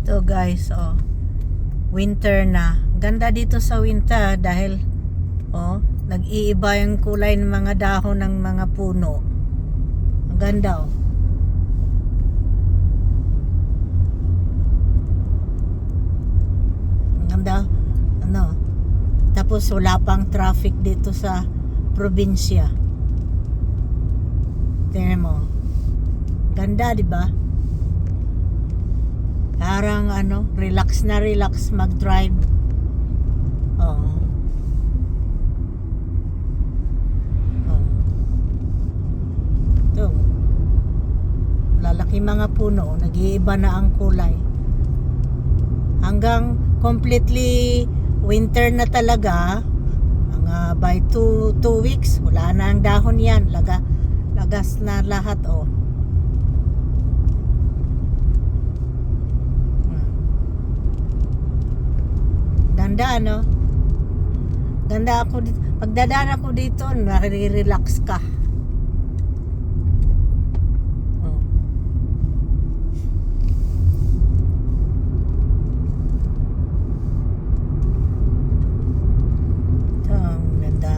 Ito guys, oh. Winter na. Ganda dito sa winter dahil nag-iiba yung kulay ng mga dahon ng mga puno. Ang ganda oh. Ang ganda. Tapos wala pang traffic dito sa probinsya. Tingnan mo. Ganda, di ba? Parang relax na relax mag-drive. Oh. Ito. Lalaki mga puno, nag-iiba na ang kulay. Hanggang completely winter na talaga, mga by 2 weeks, wala na ang dahon yan. Lagas na lahat, oh. Ganda, Ganda ako dito. Pagdadaan ako dito, nare-relax ka. Oh. Ito, ang ganda.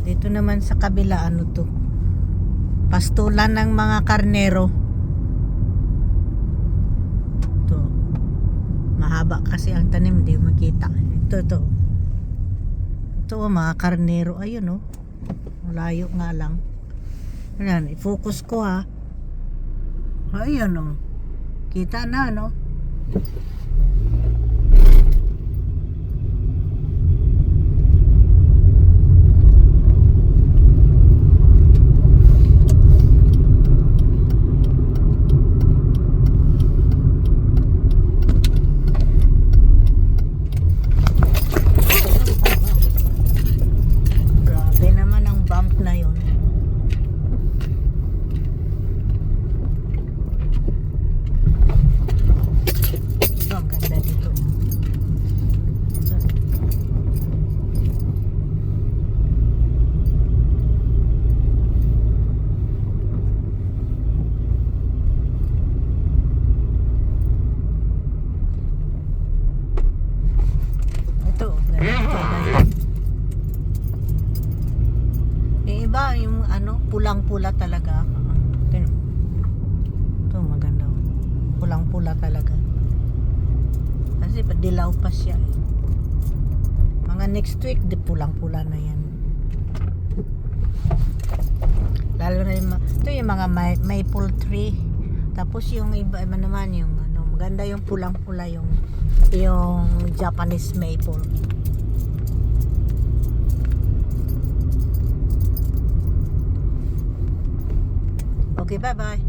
Dito naman sa kabila, to? Pastulan ng mga karnero. Ito. Mahaba kasi ang tanim, hindi makita. Ito. Ito mga karnero. Ayun, malayo nga lang. Ayan, i-focus ko ha. Ayun, kita na, yung pulang-pula talaga. Ito maganda. Pulang-pula talaga. Kasi dilaw pa siya. Mga next week, pulang-pula na yan. Lalo na ito yung mga maple tree. Tapos yung iba naman yung maganda yung pulang-pula yung Japanese maple. Okay, bye-bye.